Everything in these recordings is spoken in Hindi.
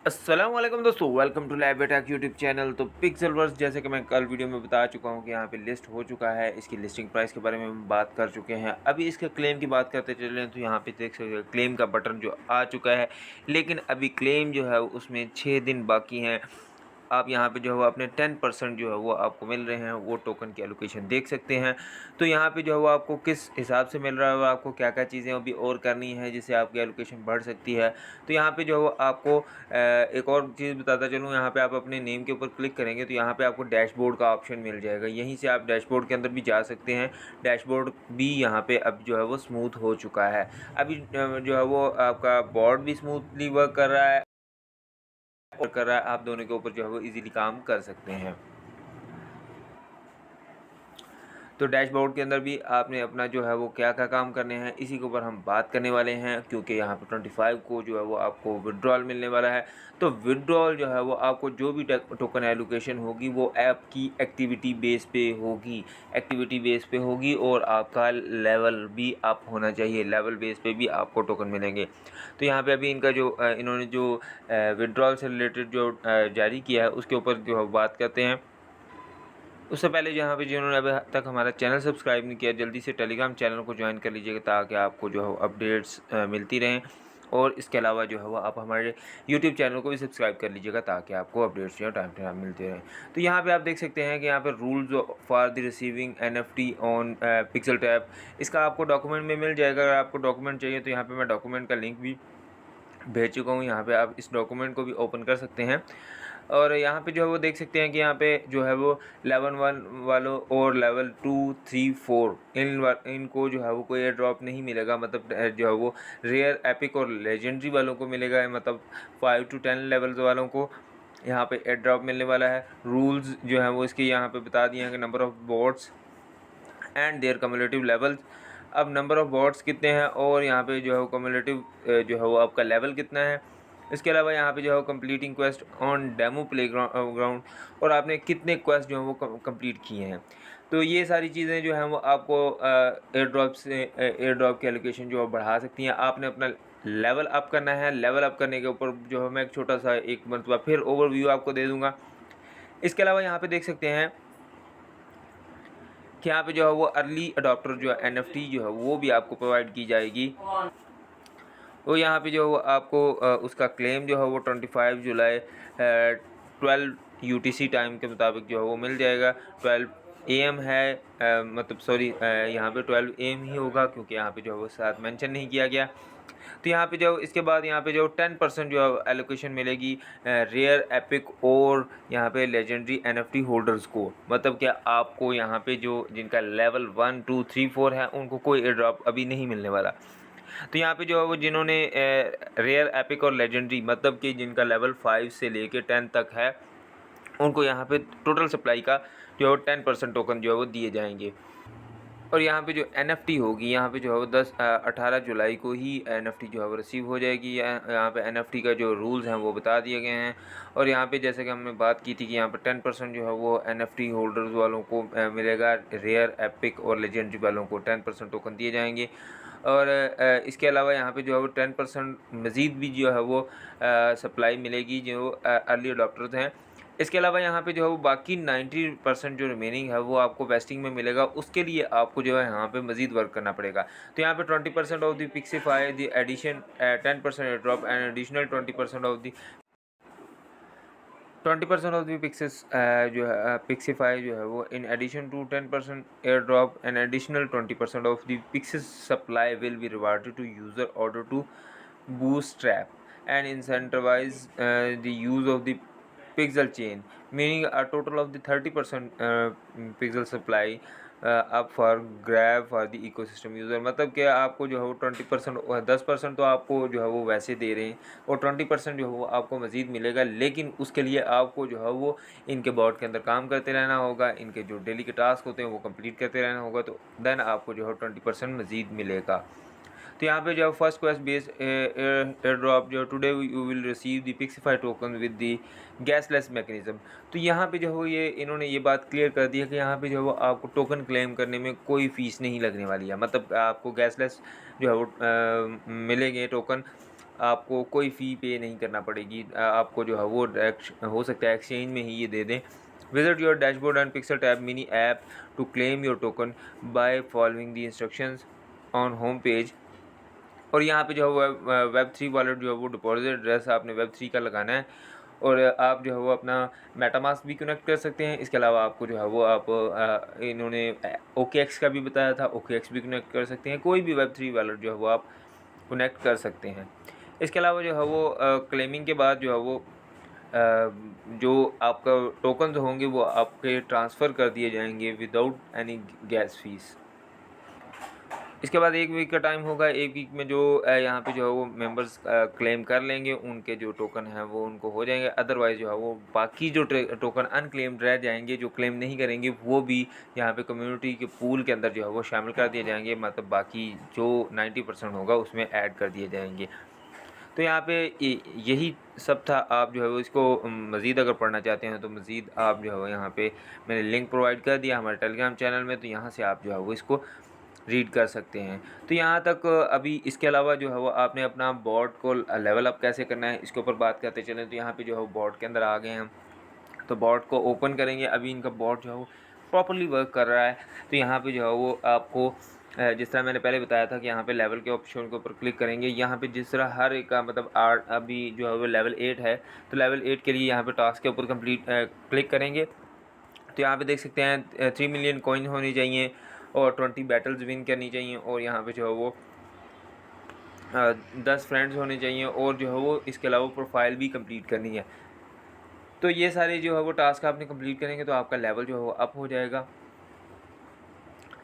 अस्सलाम वालेकुम दोस्तों, welcome to lab attack YouTube channel. तो पिक्सेलवर्स, जैसे कि मैं कल वीडियो में बता चुका हूं कि यहाँ पे लिस्ट हो चुका है। इसकी लिस्टिंग प्राइस के बारे में हम बात कर चुके हैं। अभी इसके क्लेम की बात करते चलें तो यहाँ पे देख सकते हैं क्लेम का बटन जो आ चुका है, लेकिन अभी क्लेम जो है उसमें 6 दिन बाकी हैं। आप यहाँ पे जो है वो अपने 10% जो है वो आपको मिल रहे हैं, वो टोकन की एलोकेशन देख सकते हैं। तो यहाँ पे जो है वो आपको किस हिसाब से मिल रहा है, आपको क्या क्या चीज़ें अभी और करनी है जिससे आपकी एलोकेशन बढ़ सकती है। तो यहाँ पे जो है वो आपको एक और चीज़ बताता चलूँ, यहाँ पे आप अपने नेम के ऊपर क्लिक करेंगे तो यहाँ पे आपको डैशबोर्ड का ऑप्शन मिल जाएगा। यहीं से आप डैशबोर्ड के अंदर भी जा सकते हैं। डैशबोर्ड भी यहाँ पे अब जो है वो स्मूथ हो चुका है। अभी जो है वो आपका बोर्ड भी स्मूथली वर्क कर रहा है। आप दोनों के ऊपर जो है वो इजीली काम कर सकते हैं। तो डैशबोर्ड के अंदर भी आपने अपना जो है वो क्या क्या काम करने हैं, इसी के ऊपर हम बात करने वाले हैं, क्योंकि यहाँ पे 25 को जो है वो आपको विड्रॉल मिलने वाला है। तो विड्रॉल जो है वो आपको जो भी टोकन एलोकेशन होगी वो ऐप की एक्टिविटी बेस पे होगी और आपका लेवल भी अप होना चाहिए। लेवल बेस पे भी आपको टोकन मिलेंगे। तो यहाँ पे अभी इनका जो इन्होंने जो विड्रॉल से रिलेटेड जो जारी किया है उसके ऊपर जो है बात करते हैं। उससे पहले यहाँ पे जिन्होंने अभी तक हमारा चैनल सब्सक्राइब नहीं किया, जल्दी से टेलीग्राम चैनल को ज्वाइन कर लीजिएगा ताकि आपको जो है अपडेट्स मिलती रहें। और इसके अलावा जो है वो आप हमारे यूट्यूब चैनल को भी सब्सक्राइब कर लीजिएगा ताकि आपको अपडेट्स जो है टाइम टू टाइम मिलते रहें। तो यहाँ पे आप देख सकते हैं कि यहाँ पे rules for the receiving NFT on pixel tap, इसका आपको डॉक्यूमेंट में मिल जाएगा। अगर आपको डॉक्यूमेंट चाहिए तो यहाँ पर मैं डॉक्यूमेंट का लिंक भी भेज चुका हूँ। यहाँ पे आप इस डॉक्यूमेंट को भी ओपन कर सकते हैं। और यहाँ पे जो है वो देख सकते हैं कि यहाँ पे जो है वो लेवल 1 वालों और लेवल 2, 3, 4 इनको जो है वो कोई एयर ड्रॉप नहीं मिलेगा। मतलब जो है वो रेयर, एपिक और लेजेंडरी वालों को मिलेगा। मतलब 5 to 10 लेवल्स वालों को यहाँ पे एयर ड्रॉप मिलने वाला है। रूल्स जो है वो इसके यहाँ पे बता दिए हैं कि number of bots and their cumulative levels. अब नंबर ऑफ़ बॉट्स कितने हैं और यहाँ पे जो है वो कम्युलेटिव जो है वो आपका लेवल कितना है। इसके अलावा यहाँ पे जो है completing quest on demo play ground, और आपने कितने क्वेस्ट जो है वो कंप्लीट किए हैं। तो ये सारी चीज़ें जो हैं वो आपको एयर ड्रॉप की एलोकेशन जो है बढ़ा सकती हैं। आपने अपना लेवल अप करना है। लेवल अप करने के ऊपर जो है मैं एक छोटा सा एक मरतबा फिर ओवरव्यू आपको दे दूँगा। इसके अलावा यहाँ पे देख सकते हैं कि यहाँ पे जो है वो अर्ली अडॉप्टर जो है NFT जो है वो भी आपको प्रोवाइड की जाएगी। वो यहाँ पे जो है वो आपको उसका क्लेम जो है वो 25 जुलाई 12 UTC टाइम के मुताबिक जो है वो मिल जाएगा। 12 AM है, मतलब सॉरी, यहाँ पे 12 AM ही होगा क्योंकि यहाँ पे जो है वो साथ मेंशन नहीं किया गया। तो यहाँ पे जो इसके बाद यहाँ पे जो 10% जो है एलोकेशन मिलेगी रेयर, एपिक और यहाँ पे लेजेंडरी NFT होल्डर्स को। मतलब क्या आपको यहाँ पे जो जिनका लेवल 1, 2, 3, 4 है उनको कोई एयर ड्रॉप अभी नहीं मिलने वाला। तो यहाँ पे जो है वो जिन्होंने रेयर, एपिक और लेजेंडरी, मतलब कि जिनका लेवल 5 से लेके 10 तक है, उनको यहाँ पे टोटल सप्लाई का जो है 10% टोकन जो है वो दिए जाएंगे। और यहाँ पे जो NFT होगी, यहाँ पे जो है वो 18 जुलाई को ही NFT जो है वो रिसीव हो जाएगी। यहाँ पे NFT का जो रूल्स हैं वो बता दिए गए हैं। और यहाँ पे जैसे कि हमने बात की थी कि यहाँ पे 10% जो है वो NFT होल्डर्स वालों को मिलेगा। रेयर, एपिक और लेजेंडरी वालों को 10% टोकन दिए जाएंगे। और इसके अलावा यहाँ पे जो है वो 10% मज़ीद भी जो है वो सप्लाई मिलेगी जो अर्ली अडॉप्टर्स हैं। इसके अलावा यहाँ पे जो है वो बाकी 90% जो रिमेनिंग है वो आपको वेस्टिंग में मिलेगा। उसके लिए आपको जो है यहाँ पे मज़ीद वर्क करना पड़ेगा। तो यहाँ पे 20% of the Pixiefy the addition, 10% drop and additional 20% of the 20% of the pixes जो है पिक्सीफाई जो है वो in addition to 10% air drop and additional 20% of the pixes supply will be rewarded to user order to bootstrap and incentivize the use of the pixel chain, meaning a total of the 30% pixel supply up for grab for the ecosystem user। मतलब कि आपको जो है वो 20%, 10% तो आपको जो है वो वैसे दे रहे हैं और 20% जो है वो आपको मज़ीद मिलेगा। लेकिन उसके लिए आपको जो है वो इनके बोर्ड के अंदर काम करते रहना होगा, इनके जो डेली के टास्क होते हैं वो कंप्लीट करते रहना होगा। तो देन आपको जो है 20% मज़ीद मिलेगा। तो यहाँ पे जो first quest based air drop जो today you will receive the Pixiefy token with the gasless mechanism. तो यहाँ पे जो है ये इन्होंने ये बात क्लियर कर दी है कि यहाँ पे जो है वो आपको टोकन क्लेम करने में कोई फ़ीस नहीं लगने वाली है। मतलब आपको गैसलेस जो है वो मिलेंगे टोकन। आपको कोई फ़ी पे नहीं करना पड़ेगी। आपको जो है वो डायरेक्ट हो सकता है एक्सचेंज में ही ये दे दें। Visit your dashboard and pixel tab mini app to claim your token by following the instructions on home page. और यहाँ पे जो है वो Web3 वॉलेट जो है वो डिपॉजिट एड्रेस आपने Web3 का लगाना है, और आप जो है वो अपना मेटामास्क भी कनेक्ट कर सकते हैं। इसके अलावा आपको जो है वो आप इन्होंने OKX का भी बताया था, OKX भी कनेक्ट कर सकते हैं। कोई भी Web3 वॉलेट जो है वो आप कनेक्ट कर सकते हैं। इसके अलावा जो है वो क्लेमिंग के बाद जो है वो जो आपका टोकन्स होंगे वो आपके ट्रांसफ़र कर दिए जाएंगे विदाउट एनी गैस फीस। इसके बाद 1 वीक का टाइम होगा। 1 वीक में जो यहाँ पे जो है वो मेंबर्स क्लेम कर लेंगे, उनके जो टोकन हैं वो उनको हो जाएंगे। अदरवाइज़ जो है वो बाकी जो टोकन अनक्लेम्ड रह जाएंगे, जो क्लेम नहीं करेंगे, वो भी यहाँ पे कम्युनिटी के पूल के अंदर जो है वो शामिल कर दिए जाएंगे। मतलब बाकी जो 90% होगा उसमें ऐड कर दिए जाएंगे। तो यहाँ पे यही सब था। आप जो है वो इसको मज़ीद अगर पढ़ना चाहते हैं तो मज़ीद आप जो है वो यहाँ पे मैंने लिंक प्रोवाइड कर दिया हमारे टेलीग्राम चैनल में, तो यहाँ से आप जो है वो इसको रीड कर सकते हैं। तो यहाँ तक अभी इसके अलावा जो है वो आपने अपना बॉट को लेवल अप कैसे करना है इसके ऊपर बात करते चलें। तो यहाँ पे जो है वो बॉट के अंदर आ गए हैं, तो बॉट को ओपन करेंगे। अभी इनका बॉट जो है वो प्रॉपर्ली वर्क कर रहा है। तो यहाँ पे जो है वो आपको जिस तरह मैंने पहले बताया था कि यहाँ पे लेवल के ऑप्शन के ऊपर क्लिक करेंगे। यहाँ पे जिस तरह हर एक का मतलब अभी जो है वो लेवल 8 है, तो लेवल 8 के लिए यहाँ पे टास्क के ऊपर कंप्लीट क्लिक करेंगे। तो यहाँ पे देख सकते हैं 3 मिलियन कॉइन होनी चाहिए और 20 बैटल्स विन करनी चाहिए, और यहाँ पे जो है वो 10 फ्रेंड्स होने चाहिए, और जो है वो इसके अलावा प्रोफाइल भी कंप्लीट करनी है। तो ये सारे जो है वो टास्क आपने कंप्लीट करेंगे तो आपका लेवल जो है वो अप हो जाएगा।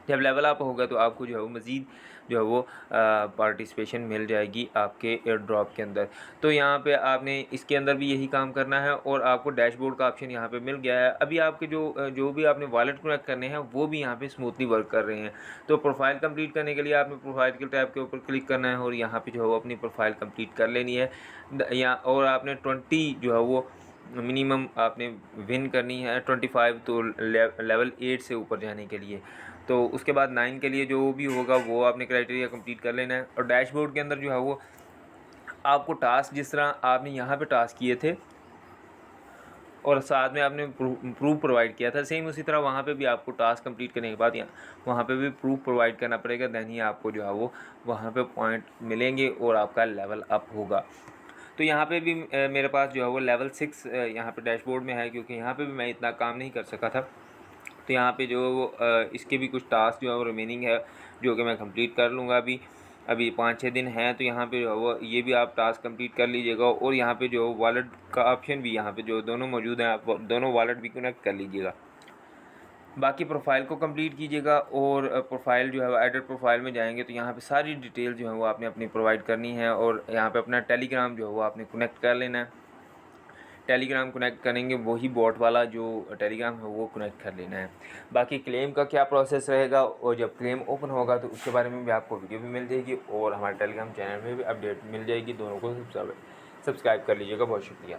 जब लेवल अप होगा तो आपको जो है वो मज़ीद जो है वो पार्टिसिपेशन मिल जाएगी आपके एयर ड्रॉप के अंदर। तो यहाँ पे आपने इसके अंदर भी यही काम करना है, और आपको डैशबोर्ड का ऑप्शन यहाँ पे मिल गया है। अभी आपके जो भी आपने वॉलेट कनेक्ट करने हैं वो भी यहाँ पे स्मूथली वर्क कर रहे हैं। तो प्रोफाइल कंप्लीट करने के लिए आपने प्रोफाइल के टैब के ऊपर क्लिक करना है, और यहाँ पर जो है वो अपनी प्रोफाइल कम्प्लीट कर लेनी है। और आपने 20 जो है वो मिनिमम आपने विन करनी है, 25 तो लेवल 8 से ऊपर जाने के लिए। तो उसके बाद 9 के लिए जो भी होगा वो आपने क्राइटेरिया कंप्लीट कर लेना है। और डैशबोर्ड के अंदर जो है वो आपको टास्क जिस तरह आपने यहाँ पे टास्क किए थे और साथ में आपने प्रूफ प्रोवाइड किया था, सेम उसी तरह वहाँ पे भी आपको टास्क कंप्लीट करने के बाद वहाँ पे भी प्रूफ प्रोवाइड करना पड़ेगा। देन ही आपको जो है वो वहाँ पे पॉइंट मिलेंगे और आपका लेवल अप होगा। तो यहाँ पे भी मेरे पास जो है वो लेवल 6 यहाँ पे डैशबोर्ड में है, क्योंकि यहाँ पे भी मैं इतना काम नहीं कर सका था। तो यहाँ पे जो वो इसके भी कुछ टास्क जो है वो रिमेनिंग है, जो कि मैं कंप्लीट कर लूँगा। अभी 5-6 दिन हैं, तो यहाँ पे जो है वो ये भी आप टास्क कंप्लीट कर लीजिएगा। और यहाँ पे जो वॉलेट का ऑप्शन भी यहाँ पे जो दोनों मौजूद हैं, आप दोनों वॉलेट भी कनेक्ट कर लीजिएगा। बाकी प्रोफाइल को कंप्लीट कीजिएगा, और प्रोफाइल जो है वो एडिट प्रोफाइल में जाएंगे तो यहाँ पे सारी डिटेल जो है वो आपने अपनी प्रोवाइड करनी है, और यहाँ पे अपना टेलीग्राम जो है वो आपने कनेक्ट कर लेना है। टेलीग्राम कनेक्ट करेंगे, वही बॉट वाला जो टेलीग्राम है वो कनेक्ट कर लेना है। बाकी क्लेम का क्या प्रोसेस रहेगा, और जब क्लेम ओपन होगा तो उसके बारे में भी आपको वीडियो भी मिल जाएगी, और हमारे टेलीग्राम चैनल में भी अपडेट मिल जाएगी। दोनों को सब्सक्राइब कर लीजिएगा। बहुत शुक्रिया।